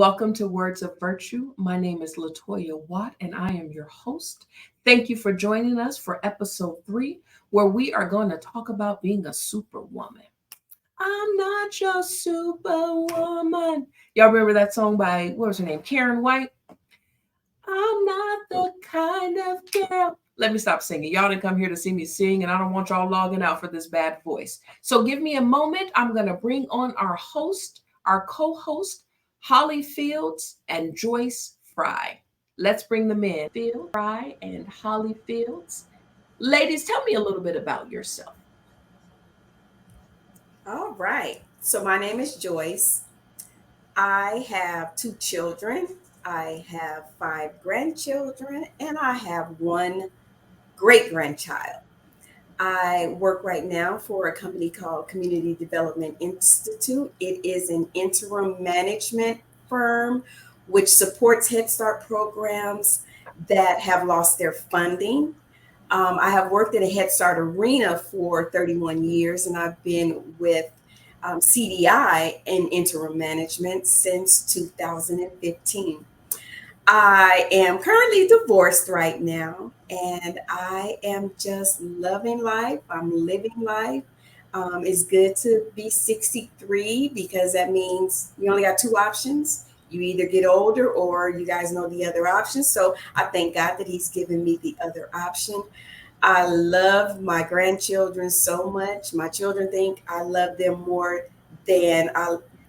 Welcome to Words of Virtue. My name is Latoya Watt, and I am your host. Thank you for joining us for episode 3, where we are going to talk about being a superwoman. I'm not your superwoman. Y'all remember that song by, what was her name? Karen White? I'm not the kind of girl. Let me stop singing. Y'all didn't come here to see me sing, and I don't want y'all logging out for this bad voice. So give me a moment. I'm going to bring on our co host, Holly Fields and Joyce Fry. Let's bring them in. Field Fry and Holly Fields. Ladies, tell me a little bit about yourself. All right. So my name is Joyce. I have two children. I have five grandchildren, and I have one great grandchild. I work right now for a company called Community Development Institute. It is an interim management firm which supports Head Start programs that have lost their funding. I have worked in a Head Start arena for 31 years, and I've been with CDI in interim management since 2015. I am currently divorced right now, and I am just loving life. I'm living life. It's good to be 63 because that means you only got two options. You either get older or you guys know the other option. So I thank God that He's given me the other option. I love my grandchildren so much. My children think I love them more than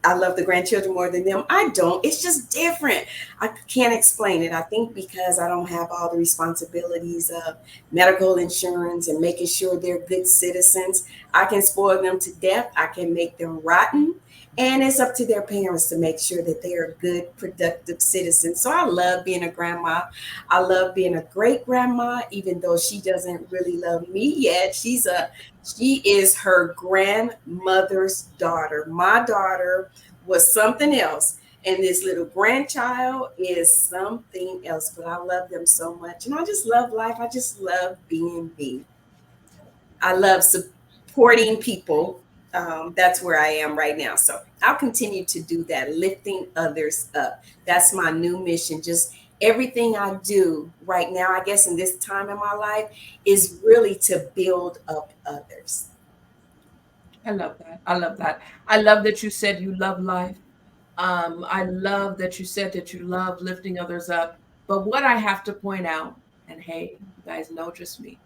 I love the grandchildren more than them. I don't. It's just different. I can't explain it. I think because I don't have all the responsibilities of medical insurance and making sure they're good citizens. I can spoil them to death. I can make them rotten. And it's up to their parents to make sure that they are good, productive citizens. So I love being a grandma. I love being a great grandma, even though she doesn't really love me yet. She is her grandmother's daughter. My daughter was something else. And this little grandchild is something else. But I love them so much. And I just love life. I just love being me. I love supporting people. That's where I am right now. So I'll continue to do that, lifting others up. That's my new mission. Just everything I do right now, I guess in this time in my life, is really to build up others. I love that. I love that. I love that you said you love life. I love that you said that you love lifting others up. But what I have to point out, and hey, you guys know just me,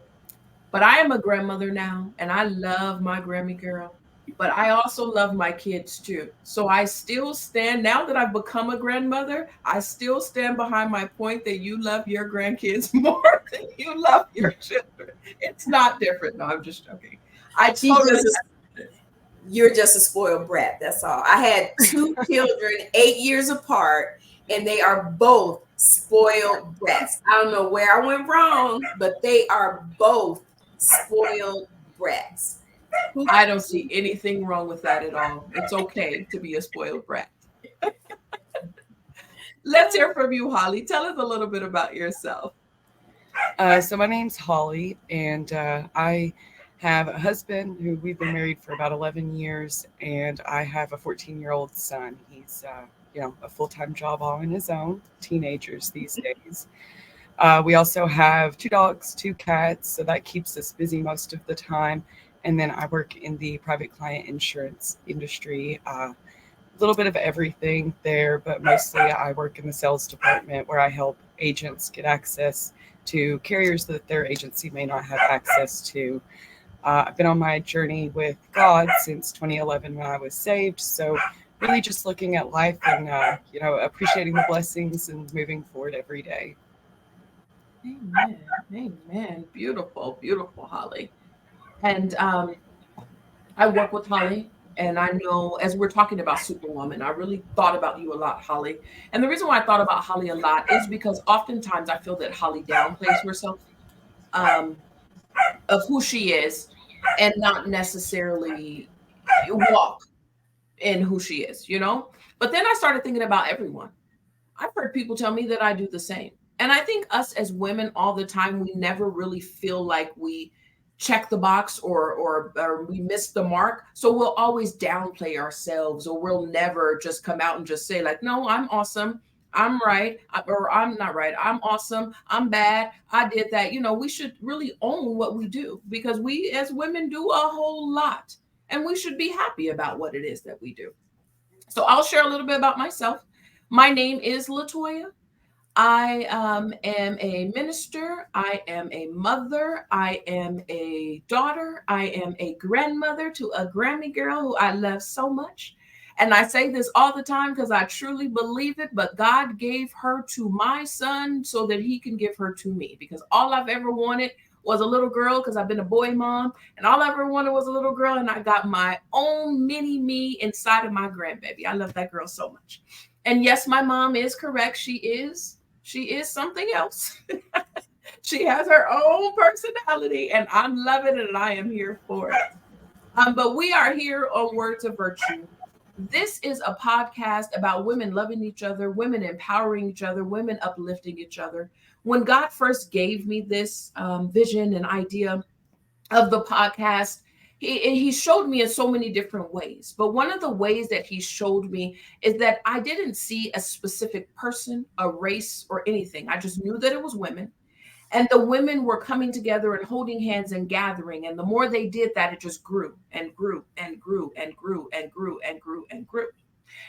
but I am a grandmother now, and I love my Grammy girl. But I also love my kids too. So I still stand, now that I've become a grandmother, I still stand behind my point that you love your grandkids more than you love your children. It's not different. No, I'm just joking. I She totally. just a, you're just a spoiled brat. That's all. I had two children 8 years apart, and they are both spoiled brats. I don't know where I went wrong, but they are both spoiled brats. Who I don't see anything wrong with that at all. It's okay to be a spoiled brat. Let's hear from you, Holly. Tell us a little bit about yourself. So my name's Holly, and I have a husband who we've been married for about 11 years, and I have a 14-year-old son. He's, a full-time job all on his own. Teenagers these days. We also have two dogs, two cats, so that keeps us busy most of the time. And then I work in the private client insurance industry. A little bit of everything there, but mostly I work in the sales department where I help agents get access to carriers that their agency may not have access to. I've been on my journey with God since 2011 when I was saved. So really just looking at life and, appreciating the blessings and moving forward every day. Amen. Amen. Beautiful, beautiful, Holly. And I work with Holly, and I know as we're talking about Superwoman, I really thought about you a lot, Holly. And the reason why I thought about Holly a lot is because oftentimes I feel that Holly downplays herself, um, of who she is, and not necessarily walk in who she is, you know? But then I started thinking about everyone. I've heard people tell me that I do the same. And I think us as women all the time, we never really feel like we check the box, or we missed the mark. So we'll always downplay ourselves, or we'll never just come out and just say like, no, I'm awesome, I'm right, or I'm not right, I'm awesome, I'm bad, I did that. We should really own what we do, because we as women do a whole lot, and we should be happy about what it is that we do. So I'll share a little bit about myself. My name is Latoya. I am a minister. I am a mother. I am a daughter. I am a grandmother to a Grammy girl who I love so much. And I say this all the time because I truly believe it, but God gave her to my son so that he can give her to me. Because all I've ever wanted was a little girl, because I've been a boy mom, and all I ever wanted was a little girl, and I got my own mini me inside of my grandbaby. I love that girl so much. And yes, my mom is correct. She is something else. She has her own personality, and I'm loving it, and I am here for it. But we are here on Words of Virtue. This is a podcast about women loving each other, women empowering each other, women uplifting each other. When God first gave me this vision and idea of the podcast, he showed me in so many different ways. But one of the ways that he showed me is that I didn't see a specific person, a race, or anything. I just knew that it was women. And the women were coming together and holding hands and gathering. And the more they did that, it just grew and grew and grew and grew and grew and grew and grew.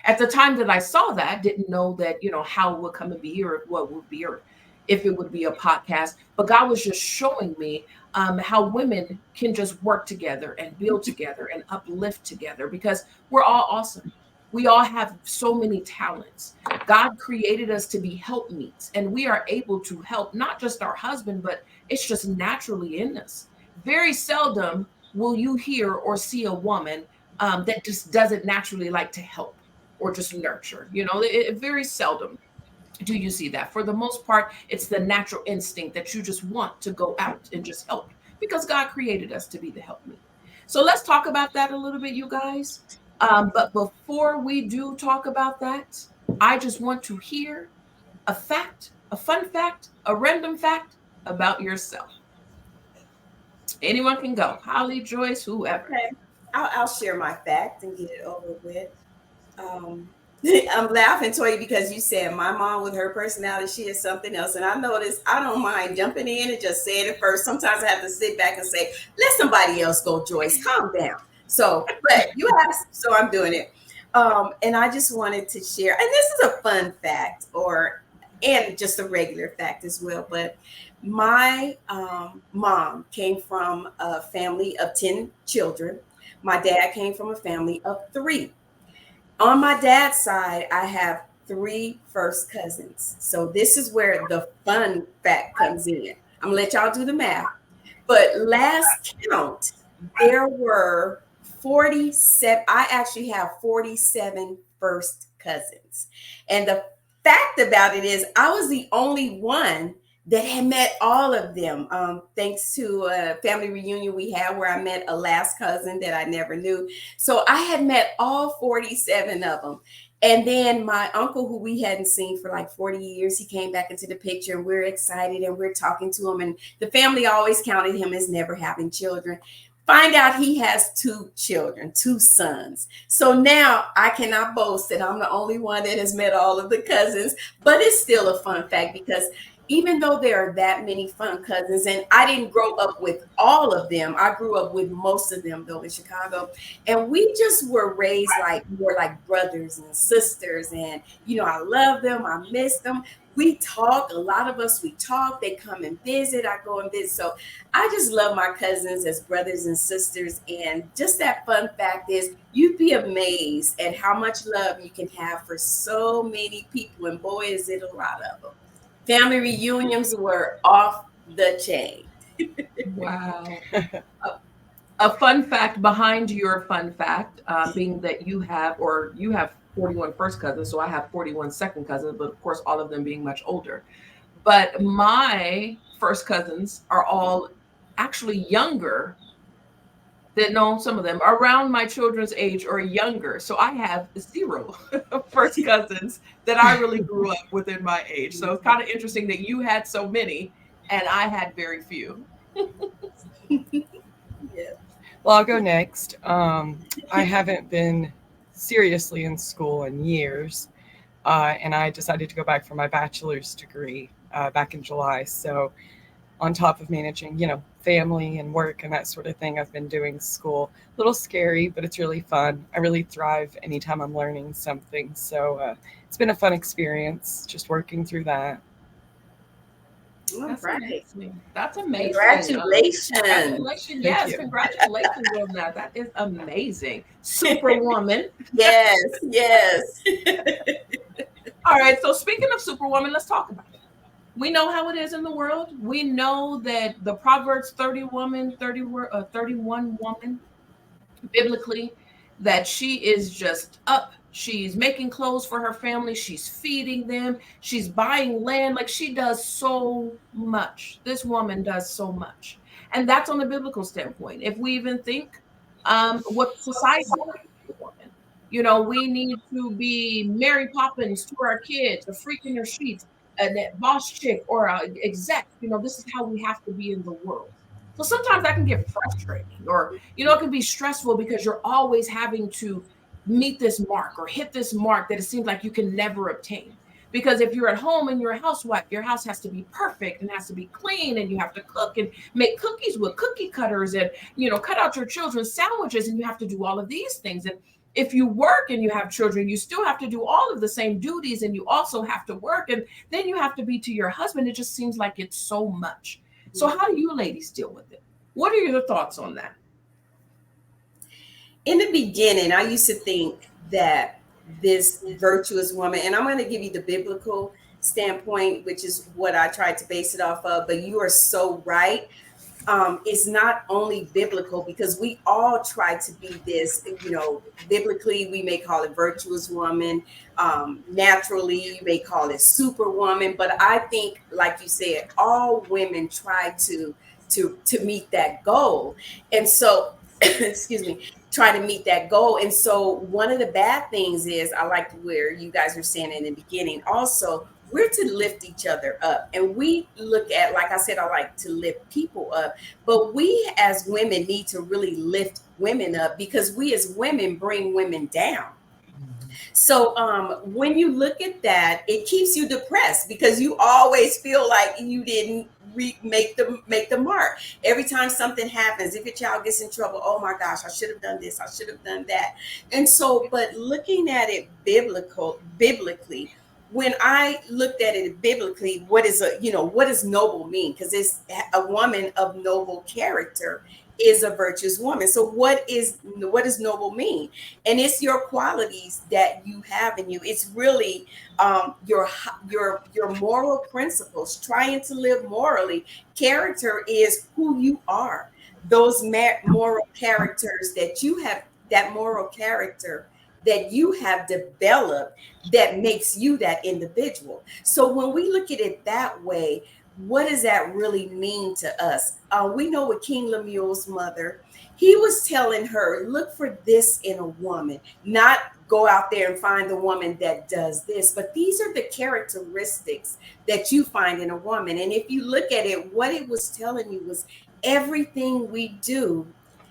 At the time that I saw that, didn't know that, how it would come and be, or what would be, or if it would be a podcast. But God was just showing me how women can just work together and build together and uplift together, because we're all awesome. We all have so many talents. God created us to be helpmeets, and we are able to help not just our husband, but it's just naturally in us. Very seldom will you hear or see a woman that just doesn't naturally like to help or just nurture. Very seldom do you see that. For the most part, it's the natural instinct that you just want to go out and just help, because God created us to be the helpmeet. So let's talk about that a little bit, you guys. But before we do talk about that, I just want to hear a fact, a fun fact, a random fact about yourself. Anyone can go. Holly, Joyce, whoever. Okay, I'll share my fact and get it over with. Um, I'm laughing, Toy, because you said my mom with her personality, she is something else. And I noticed I don't mind jumping in and just saying it first. Sometimes I have to sit back and say, let somebody else go, Joyce, calm down. So, but you asked, so I'm doing it. And I just wanted to share, and this is a fun fact, and just a regular fact as well. But my mom came from a family of 10 children. My dad came from a family of 3. On my dad's side, I have 3 first cousins. So this is where the fun fact comes in. I'm gonna let y'all do the math. But last count, there were 47. I actually have 47 first cousins. And the fact about it is I was the only one that had met all of them. Thanks to a family reunion we had where I met a last cousin that I never knew. So I had met all 47 of them. And then my uncle, who we hadn't seen for like 40 years, he came back into the picture, and we're excited and we're talking to him. And the family always counted him as never having children. Find out he has 2 children, 2 sons. So now I cannot boast that I'm the only one that has met all of the cousins, but it's still a fun fact, because even though there are that many fun cousins, and I didn't grow up with all of them, I grew up with most of them though in Chicago, and we just were raised like more like brothers and sisters. And I love them, I miss them. We talk, a lot of us, we talk, they come and visit, I go and visit. So I just love my cousins as brothers and sisters. And just that fun fact is, you'd be amazed at how much love you can have for so many people, and boy, is it a lot of them. Family reunions were off the chain. Wow. A fun fact behind your fun fact, being that you have 41 first cousins, so I have 41 second cousins, but of course, all of them being much older. But my first cousins are all actually younger than, no, some of them are around my children's age or younger. So I have 0 first cousins that I really grew up within my age. So it's kind of interesting that you had so many and I had very few. Well, I'll go next. I haven't been seriously in school in years, and I decided to go back for my bachelor's degree back in July. So, on top of managing, family and work and that sort of thing, I've been doing school. A little scary, but it's really fun. I really thrive anytime I'm learning something. So, it's been a fun experience just working through that. All That's right. amazing. That's amazing. Congratulations. Congratulations. Thank Yes, you. congratulations on that. That is amazing. Superwoman. Yes, yes. All right. So speaking of Superwoman, let's talk about it. We know how it is in the world. We know that the Proverbs 30 woman, 31 woman, biblically, that she is just up. She's making clothes for her family. She's feeding them. She's buying land. Like she does so much. This woman does so much. And that's on the biblical standpoint. If we even think what society is, woman. We need to be Mary Poppins to our kids, a freak in their sheets, a boss chick, or a exec. This is how we have to be in the world. So sometimes that can get frustrating, or it can be stressful because you're always having to meet this mark or hit this mark that it seems like you can never obtain. Because if you're at home and you're a housewife, your house has to be perfect and has to be clean, and you have to cook and make cookies with cookie cutters, and cut out your children's sandwiches, and you have to do all of these things. And if you work and you have children, you still have to do all of the same duties, and you also have to work, and then you have to be to your husband. It just seems like it's so much. So how do you ladies deal with it? What are your thoughts on that? In the beginning, I used to think that this virtuous woman, and I'm going to give you the biblical standpoint, which is what I tried to base it off of, but you are so right. Is not only biblical, because we all try to be this, biblically, we may call it virtuous woman. Naturally, you may call it superwoman. But I think, like you said, all women try to meet that goal. And so, excuse me, try to meet that goal. And so one of the bad things is, I like where you guys were saying in the beginning, also, we're to lift each other up. And we look at, like I said, I like to lift people up, but we as women need to really lift women up, because we as women bring women down. So when you look at that, it keeps you depressed, because you always feel like you didn't make the mark. Every time something happens, if your child gets in trouble, oh my gosh, I should have done this, I should have done that. And so, but looking at it biblically, when I looked at it biblically, what does noble mean? Because it's a woman of noble character is a virtuous woman. So what does noble mean? And it's your qualities that you have in you. It's really your moral principles, trying to live morally. Character is who you are. Those moral characters that you have, that moral character that you have developed, that makes you that individual. So when we look at it that way, what does that really mean to us? We know with King Lemuel's mother, he was telling her, look for this in a woman, not go out there and find the woman that does this, but these are the characteristics that you find in a woman. And if you look at it, what it was telling you was everything we do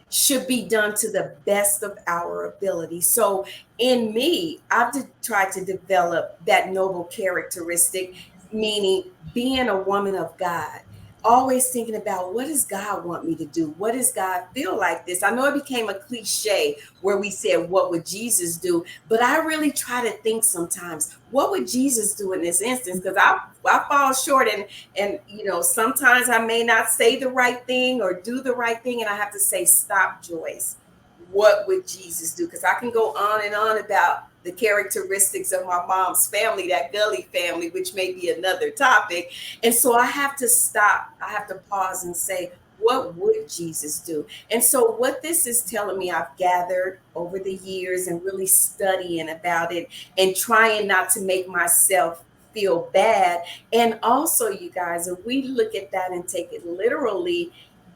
should be done to the best of our ability. So in me, I've tried to develop that noble characteristic, meaning being a woman of God, always thinking about, what does God want me to do? What does God feel like this? I know it became a cliche where we said, what would Jesus do? But I really try to think sometimes, what would Jesus do in this instance? Because I fall short, and sometimes I may not say the right thing or do the right thing, and I have to say, stop, Joyce. What would Jesus do? Because I can go on and on about the characteristics of my mom's family, that Gully family, which may be another topic. And so I have to stop. I have to pause and say, what would Jesus do? And so what this is telling me, I've gathered over the years and really studying about it and trying not to make myself feel bad. And also, you guys, if we look at that and take it literally,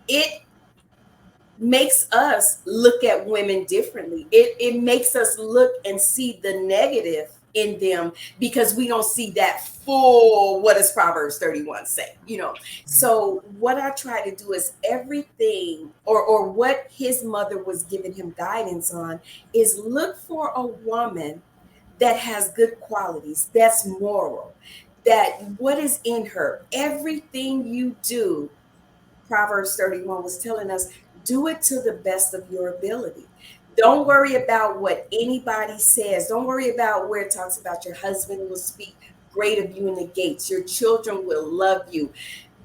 it makes us look at women differently. It makes us look and see the negative in them because we don't see that full, what does Proverbs 31 say, So what I try to do is everything, or what his mother was giving him guidance on, is look for a woman that has good qualities, that's moral, that what is in her, everything you do, Proverbs 31 was telling us, do it to the best of your ability. Don't worry about what anybody says. Don't worry about where it talks about your husband will speak great of you in the gates. Your children will love you.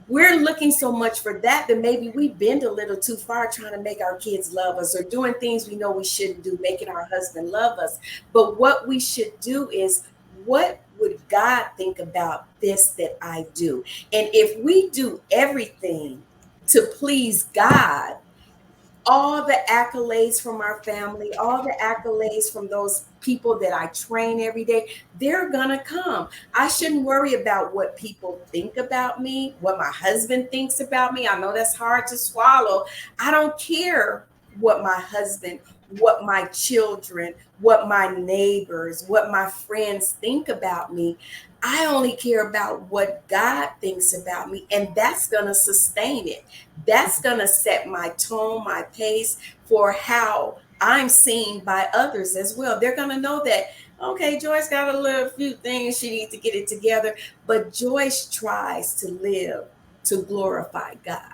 We're looking so much for that maybe we bend a little too far trying to make our kids love us, or doing things we know we shouldn't do, making our husband love us. But what we should do is, what would God think about this that I do? And if we do everything to please God, all the accolades from our family, all the accolades from those people that I train every day, they're going to come. I shouldn't worry about what people think about me, what my husband thinks about me. I know that's hard to swallow. I don't care what my husband, what my children, what my neighbors, what my friends think about me. I only care about what God thinks about me, and that's going to sustain it. That's going to set my tone, my pace for how I'm seen by others as well. They're going to know that, okay, Joyce got a little few things she needs to get it together, but Joyce tries to live to glorify God.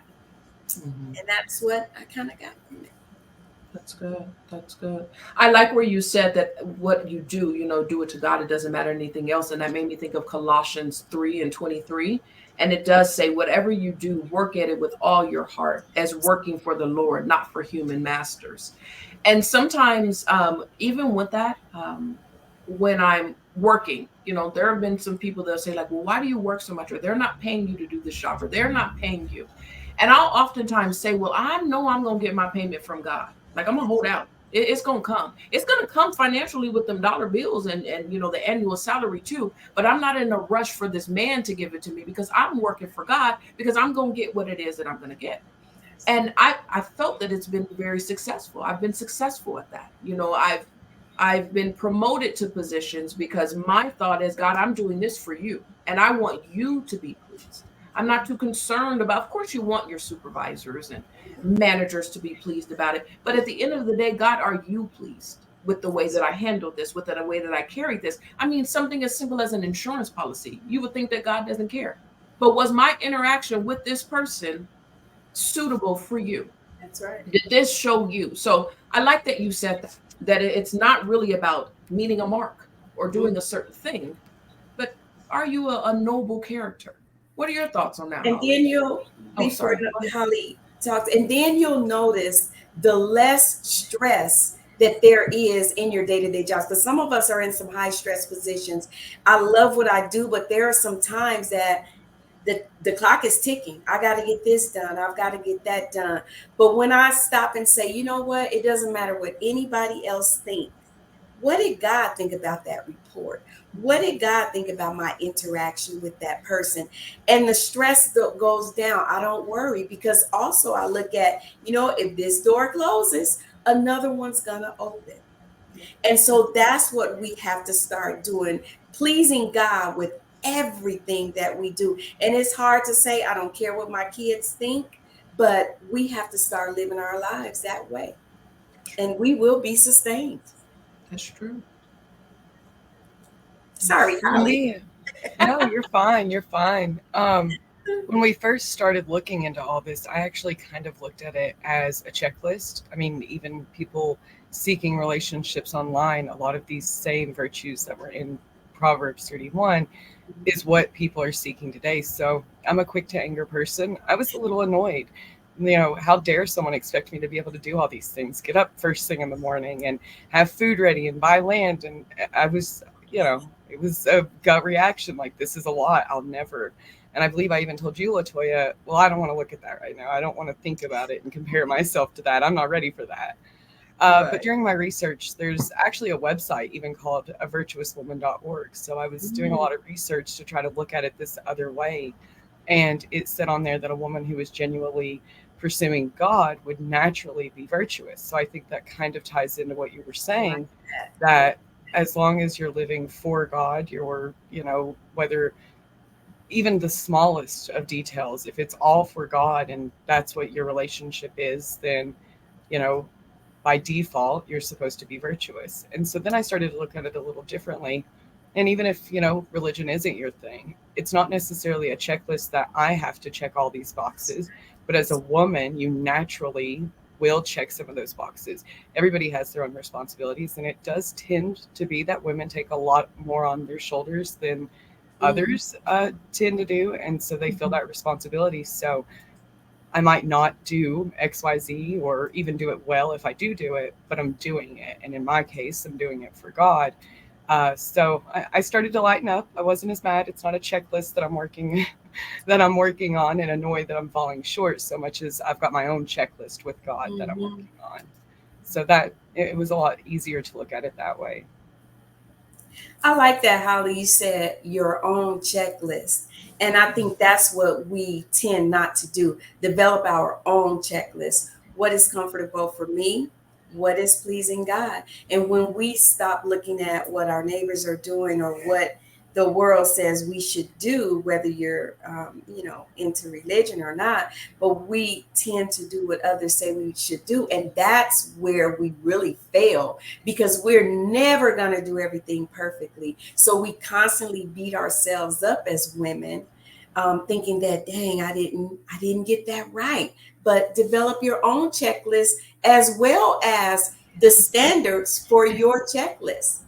And that's what I kind of got from it. That's good. That's good. I like where you said that what you do, do it to God. It doesn't matter anything else. And that made me think of Colossians 3:23. And it does say, whatever you do, work at it with all your heart as working for the Lord, not for human masters. And sometimes, even with that, when I'm working, there have been some people that say, like, well, why do you work so much? Or they're not paying you to do this job, or they're not paying you. And I'll oftentimes say, well, I know I'm going to get my payment from God. Like, I'm going to hold out. It's going to come. It's going to come financially with them dollar bills and the annual salary too. But I'm not in a rush for this man to give it to me, because I'm working for God, because I'm going to get what it is that I'm going to get. And I felt that it's been very successful. I've been successful at that. I've been promoted to positions because my thought is, God, I'm doing this for you, and I want you to be pleased. I'm not too concerned about, of course, you want your supervisors and managers to be pleased about it. But at the end of the day, God, are you pleased with the way that I handled this, with the way that I carried this? I mean, something as simple as an insurance policy. You would think that God doesn't care. But was my interaction with this person suitable for you? That's right. Did this show you? So I like that you said that it's not really about meeting a mark or doing a certain thing, but are you a noble character? What are your thoughts on that, And Holly? then you'll, Oh, before sorry. Go ahead. Holly talks, and then you'll notice the less stress that there is in your day-to-day jobs. Because some of us are in some high stress positions. I love what I do, but there are some times that the clock is ticking. I got to get this done. I've got to get that done. But when I stop and say, you know what, it doesn't matter what anybody else thinks. What did God think about that report? What did God think about my interaction with that person? And the stress goes down. I don't worry, because also I look at, if this door closes, another one's going to open. And so that's what we have to start doing, pleasing God with everything that we do. And it's hard to say, I don't care what my kids think, but we have to start living our lives that way, and we will be sustained. That's true. Sorry, Holly. Me, no, you're fine. You're fine. When we first started looking into all this, I actually kind of looked at it as a checklist. I mean, even people seeking relationships online, a lot of these same virtues that were in Proverbs 31 is what people are seeking today. So I'm a quick to anger person. I was a little annoyed. How dare someone expect me to be able to do all these things, get up first thing in the morning and have food ready and buy land. And I was, it was a gut reaction. Like, this is a lot. I'll never. And I believe I even told you, Latoya, well, I don't want to look at that right now. I don't want to think about it and compare myself to that. I'm not ready for that. But during my research, there's actually a website even called avirtuouswoman.org. So I was doing a lot of research to try to look at it this other way. And it said on there that a woman who was genuinely pursuing God would naturally be virtuous. So I think that kind of ties into what you were saying, that as long as you're living for God, you're, whether even the smallest of details, if it's all for God and that's what your relationship is, then, you know, by default, you're supposed to be virtuous. And so then I started to look at it a little differently. And even if, religion isn't your thing, it's not necessarily a checklist that I have to check all these boxes. But as a woman, you naturally will check some of those boxes. Everybody has their own responsibilities. And it does tend to be that women take a lot more on their shoulders than Mhm. others tend to do. And so they feel Mhm. that responsibility. So I might not do XYZ or even do it well if I do it, but I'm doing it. And in my case, I'm doing it for God. So I started to lighten up. I wasn't as mad. It's not a checklist that I'm working that I'm working on and annoyed that I'm falling short so much as I've got my own checklist with God that I'm Mhm. working on. So that it was a lot easier to look at it that way. I like that, Holly. You said your own checklist. And I think that's what we tend not to do, develop our own checklist. What is comfortable for me? What is pleasing God? And when we stop looking at what our neighbors are doing or what the world says we should do, whether you're, into religion or not, but we tend to do what others say we should do. And that's where we really fail because we're never going to do everything perfectly. So we constantly beat ourselves up as women, thinking that, dang, I didn't get that right. But develop your own checklist as well as the standards for your checklist.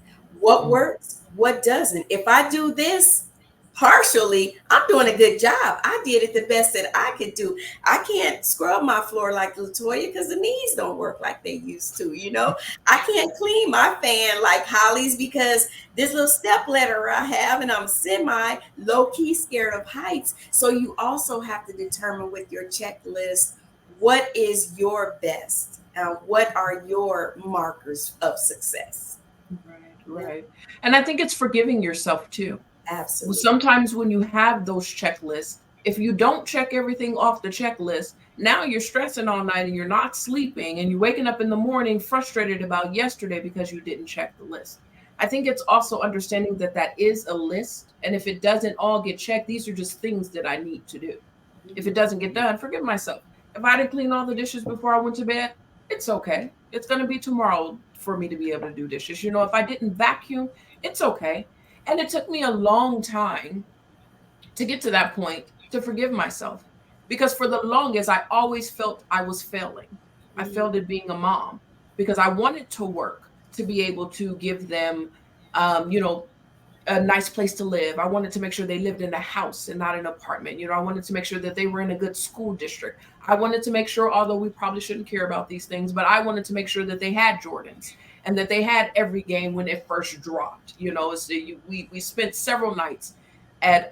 What Mm. works? What doesn't? If I do this partially, I'm doing a good job. I did it the best that I could do. I can't scrub my floor like Latoya because the knees don't work like they used to, I can't clean my fan like Holly's because this little step ladder I have, and I'm semi low key scared of heights. So you also have to determine with your checklist what is your best. What are your markers of success? Right, Yeah, right. And I think it's forgiving yourself too. Well, absolutely. sometimes when you have those checklists, if you don't check everything off the checklist, now you're stressing all night and you're not sleeping and you're waking up in the morning frustrated about yesterday because you didn't check the list. I think it's also understanding that that is a list. And if it doesn't all get checked, these are just things that I need to do. If it Mhm. doesn't get done, forgive myself. If I didn't clean all the dishes before I went to bed, it's okay. It's going to be tomorrow for me to be able to do dishes. If I didn't vacuum, it's okay. And it took me a long time to get to that point to forgive myself because for the longest, I always felt I was failing. I Mhm. failed at being a mom because I wanted to work to be able to give them, um, you know, a nice place to live. I wanted to make sure they lived in a house and not an apartment. I wanted to make sure that they were in a good school district. I wanted to make sure, although we probably shouldn't care about these things, but I wanted to make sure that they had Jordans and that they had every game when it first dropped. We spent several nights at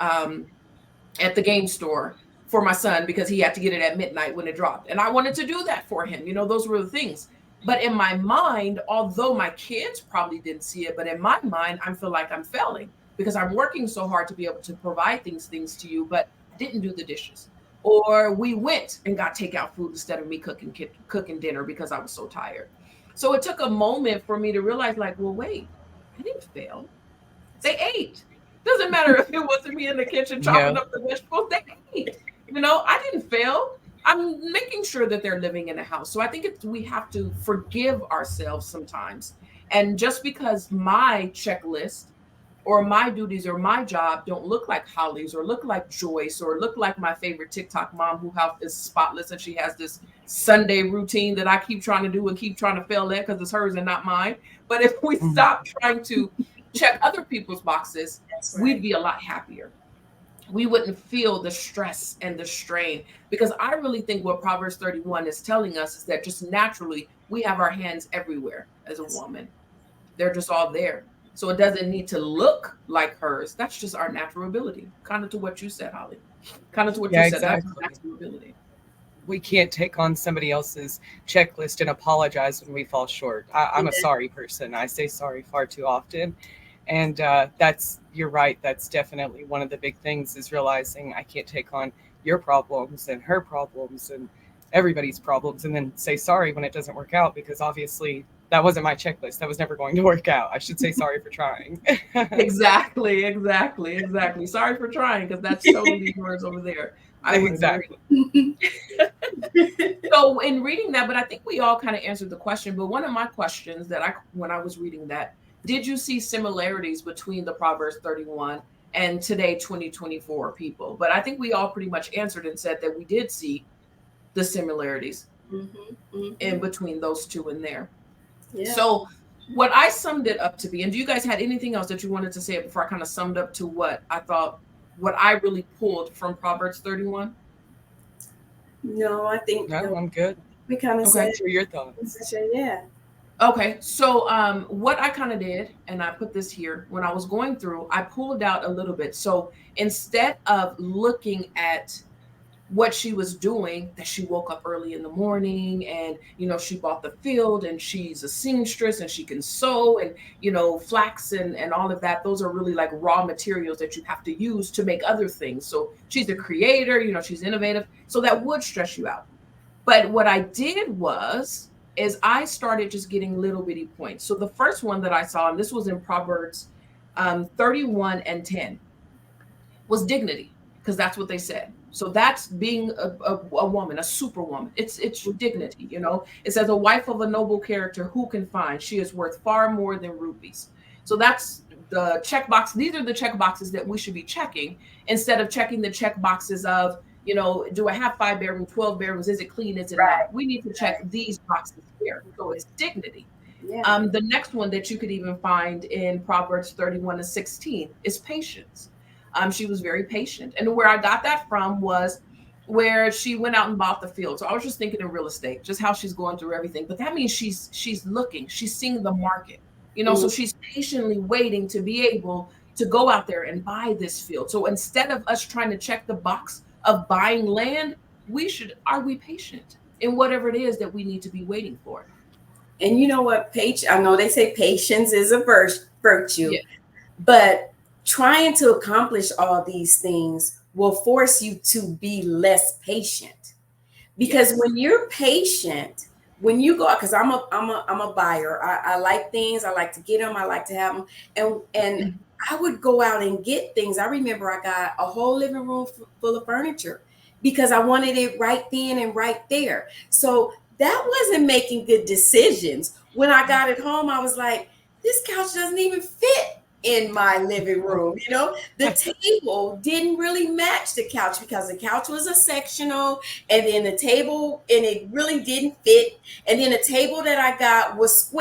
at the game store for my son because he had to get it at midnight when it dropped. And I wanted to do that for him. Those were the things. But in my mind, although my kids probably didn't see it, but in my mind, I feel like I'm failing because I'm working so hard to be able to provide things to you, but I didn't do the dishes. Or we went and got takeout food instead of me cooking dinner because I was so tired. So it took a moment for me to realize, like, well, wait, I didn't fail. They ate. Doesn't matter if it wasn't me in the kitchen Yeah. chopping up the vegetables, they ate. I didn't fail. I'm making sure that they're living in a house. So I think we have to forgive ourselves sometimes. And just because my checklist or my duties or my job don't look like Holly's or look like Joyce or look like my favorite TikTok mom who house is spotless and she has this Sunday routine that I keep trying to do and keep trying to fail at because it's hers and not mine. But if we Mhm. stop trying to check other people's boxes, That's we'd right. be a lot happier. We wouldn't feel the stress and the strain because I really think what Proverbs 31 is telling us is that just naturally we have our hands everywhere as a That's woman. They're just all there. So it doesn't need to look like hers. That's just our natural ability. Kind of to what you said, Holly. Kind of to what you Yeah, said. That's our exactly. natural ability. We can't take on somebody else's checklist and apologize when we fall short. I'm a right. sorry person. I say sorry far too often. And you're right. That's definitely one of the big things is realizing I can't take on your problems and her problems and everybody's problems and then say sorry when it doesn't work out because obviously that wasn't my checklist. That was never going to work out. I should say sorry for trying. Exactly. Sorry for trying, because that's totally yours over there. I would agree. Exactly. So in reading that, but I think we all kind of answered the question. But one of my questions that when I was reading that, did you see similarities between the Proverbs 31 and today 2024 people? But I think we all pretty much answered and said that we did see the similarities in between those two in there. Yeah. So what I summed it up to be, and do you guys had anything else that you wanted to say before I kind of summed up to what I thought, what I really pulled from Proverbs 31? No, I think No, I'm good. we kind of Okay. said, Let's hear your thoughts. yeah. Okay, so what I kind of did, and I put this here when I was going through, I pulled out a little bit. So instead of looking at what she was doing, that she woke up early in the morning and, she bought the field and she's a seamstress and she can sew and, flax and all of that. Those are really like raw materials that you have to use to make other things. So she's a creator, she's innovative. So that would stress you out. But what I did is I started just getting little bitty points. So the first one that I saw, and this was in Proverbs 31 and 10, was dignity, because that's what they said. So that's being a woman, a superwoman. It's dignity, It says, a wife of a noble character, who can find? She is worth far more than rubies. So that's the check box. These are the check boxes that we should be checking, instead of checking the check boxes of, do I have 5 bedrooms, 12 bedrooms? Is it clean? Is it Right. not? We need to check these boxes here. So it's dignity. Yeah. The next one that you could even find in Proverbs 31 and 16 is patience. She was very patient. And where I got that from was where she went out and bought the field. So I was just thinking in real estate, just how she's going through everything. But that means she's looking, she's seeing the market, so she's patiently waiting to be able to go out there and buy this field. So instead of us trying to check the box of buying land, are we patient in whatever it is that we need to be waiting for? And you know what? I know they say patience is a virtue, Yeah. but trying to accomplish all these things will force you to be less patient. Because Yes. when you're patient, when you go out, because I'm a buyer. I like things. I like to get them. I like to have them. And I would go out and get things. I remember I got a whole living room full of furniture because I wanted it right then and right there. So that wasn't making good decisions. When I got it home, I was like, this couch doesn't even fit in my living room. The table didn't really match the couch because the couch was a sectional, and then the table, and it really didn't fit. And then the table that I got was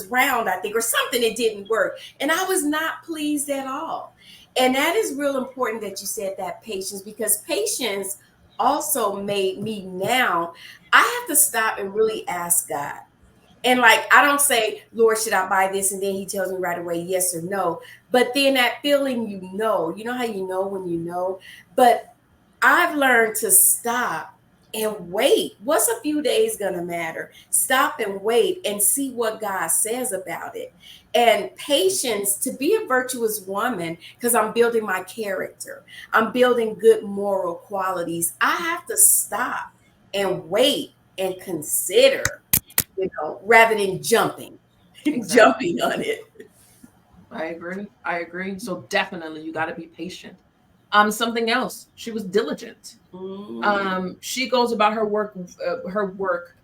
round, I think, or something. It didn't work. And I was not pleased at all. And that is real important that you said that, patience, because patience also made me now, I have to stop and really ask God. And like, I don't say, Lord, should I buy this? And then he tells me right away, yes or no. But then that feeling, you know how you know when you know. But I've learned to stop and wait. What's a few days going to matter? Stop and wait and see what God says about it. And patience, to be a virtuous woman, because I'm building my character, I'm building good moral qualities. I have to stop and wait and consider, rather than jumping, Exactly. jumping on it. I agree. So definitely you got to be patient. Something else, she was diligent. She goes about her work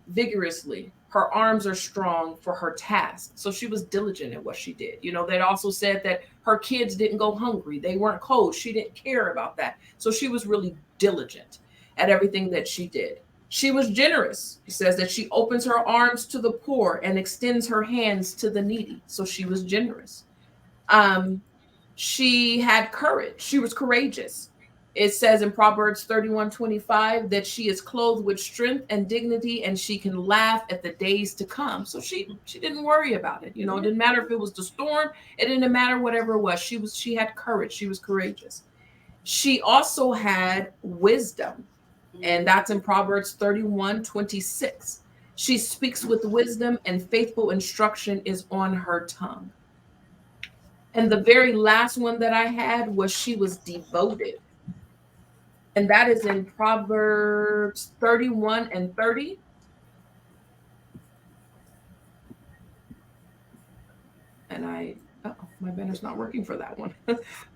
vigorously. Her arms are strong for her task. So she was diligent in what she did. They also said that her kids didn't go hungry. They weren't cold. She didn't care about that. So she was really diligent at everything that she did. She was generous. It says that she opens her arms to the poor and extends her hands to the needy. So she was generous. Um, she had courage. She was courageous. It says in Proverbs 31:25 that she is clothed with strength and dignity, and she can laugh at the days to come. So she didn't worry about it. It didn't matter if it was the storm. It didn't matter whatever it was. She had courage. She was courageous. She also had wisdom, and that's in Proverbs 31:26. She speaks with wisdom, and faithful instruction is on her tongue. And the very last one that I had was she was devoted. And that is in Proverbs 31 and 30. and my banner's not working for that one.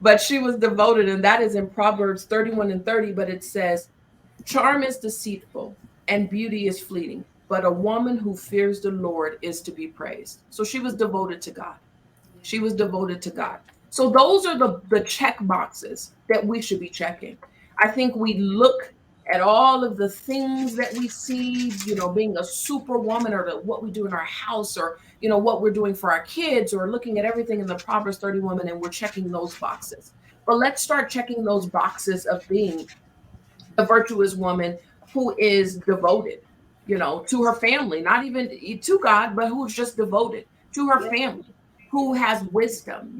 But she was devoted, and that is in Proverbs 31 and 30. But it says, charm is deceitful and beauty is fleeting, but a woman who fears the Lord is to be praised. So she was devoted to God. She was devoted to God. So those are the check boxes that we should be checking. I think we look at all of the things that we see, being a superwoman, or what we do in our house, or what we're doing for our kids, or looking at everything in the Proverbs 30 woman, and we're checking those boxes. But let's start checking those boxes of being a virtuous woman who is devoted, to her family, not even to God, but who's just devoted to her Yeah. family, who has wisdom,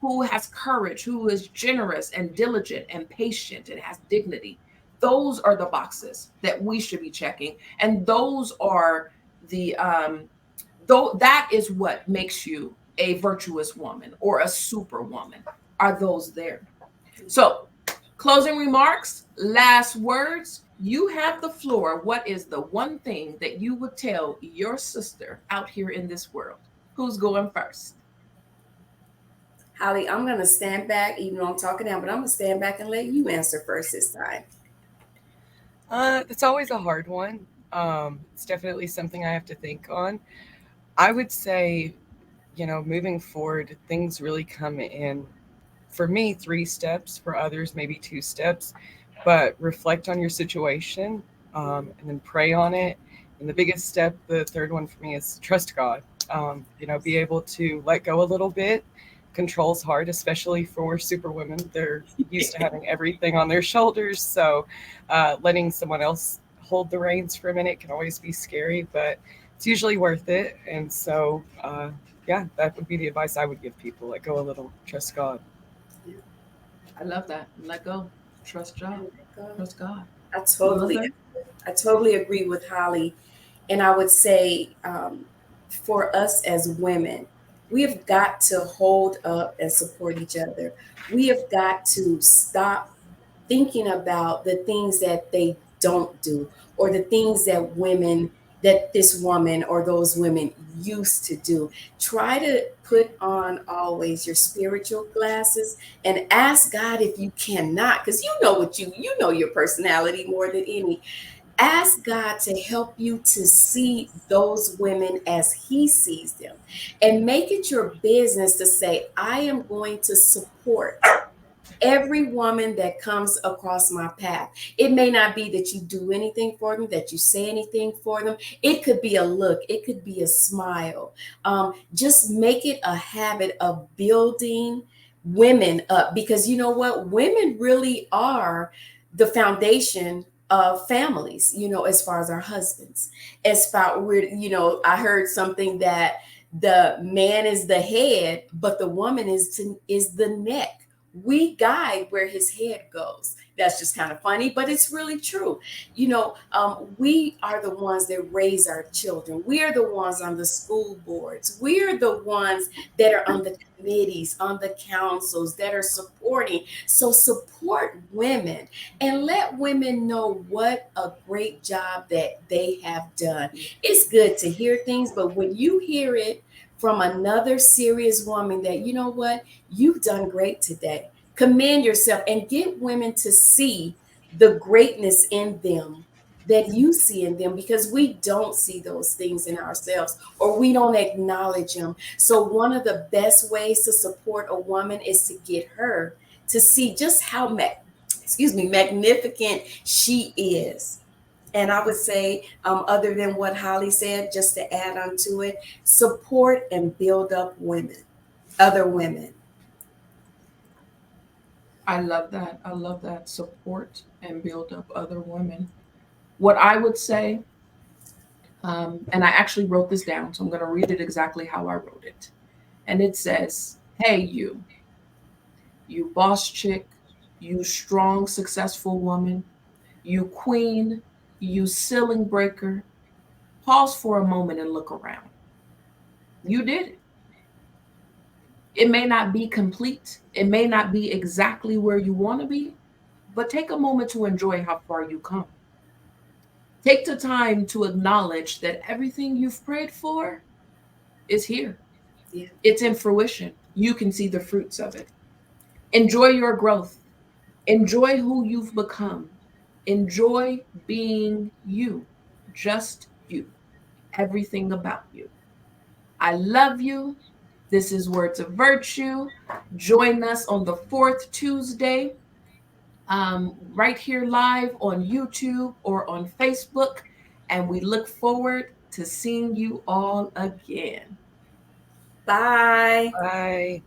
who has courage, who is generous and diligent and patient and has dignity. Those are the boxes that we should be checking. And those are the though that is what makes you a virtuous woman or a superwoman, are those there. So, closing remarks, last words. You have the floor. What is the one thing that you would tell your sister out here in this world? Who's going first? Holly, I'm going to stand back, even though I'm talking now, but I'm going to stand back and let you answer first this time. It's always a hard one. It's definitely something I have to think on. I would say, moving forward, things really come in, for me, 3 steps, for others, maybe 2 steps, but reflect on your situation, and then pray on it. And the biggest step, the third one for me, is trust God. Be able to let go a little bit. Control's hard, especially for superwomen. They're used to having everything on their shoulders. So letting someone else hold the reins for a minute can always be scary, but it's usually worth it. And so, yeah, that would be the advice I would give people. Let go a little, trust God. I love that. Let go. Trust God. Trust God. I totally, Mother? I totally agree with Holly. And I would say, for us as women, we have got to hold up and support each other. We have got to stop thinking about the things that they don't do, or the things that this woman or those women used to do. Try to put on always your spiritual glasses and ask God if you cannot, because you know you know your personality more than any. Ask God to help you to see those women as He sees them, and make it your business to say, I am going to support every woman that comes across my path. It may not be that you do anything for them, that you say anything for them. It could be a look, it could be a smile. Just make it a habit of building women up, because you know what? Women really are the foundation of families, as far as our husbands. As far, I heard something that the man is the head, but the woman is the neck. We guide where his head goes. That's just kind of funny, but it's really true. We are the ones that raise our children. We are the ones on the school boards. We are the ones that are on the committees, on the councils, that are supporting. So support women and let women know what a great job that they have done. It's good to hear things, but when you hear it from another serious woman, that, you know what, you've done great today. Commend yourself and get women to see the greatness in them that you see in them, because we don't see those things in ourselves, or we don't acknowledge them. So one of the best ways to support a woman is to get her to see just how magnificent she is. And I would say, other than what Holly said, just to add on to it, support and build up women, other women. I love that. I love that. Support and build up other women. What I would say, and I actually wrote this down, so I'm going to read it exactly how I wrote it. And it says, hey, you boss chick, you strong, successful woman, you queen, you ceiling breaker. Pause for a moment and look around. You did it. It may not be complete, it may not be exactly where you want to be, but take a moment to enjoy how far you come. Take the time to acknowledge that everything you've prayed for is here. Yeah. It's in fruition. You can see the fruits of it. Enjoy your growth. Enjoy who you've become. Enjoy being you, just you, everything about you. I love you. This is Words of Virtue. Join us on the fourth Tuesday, right here live on YouTube or on Facebook. And we look forward to seeing you all again. Bye. Bye.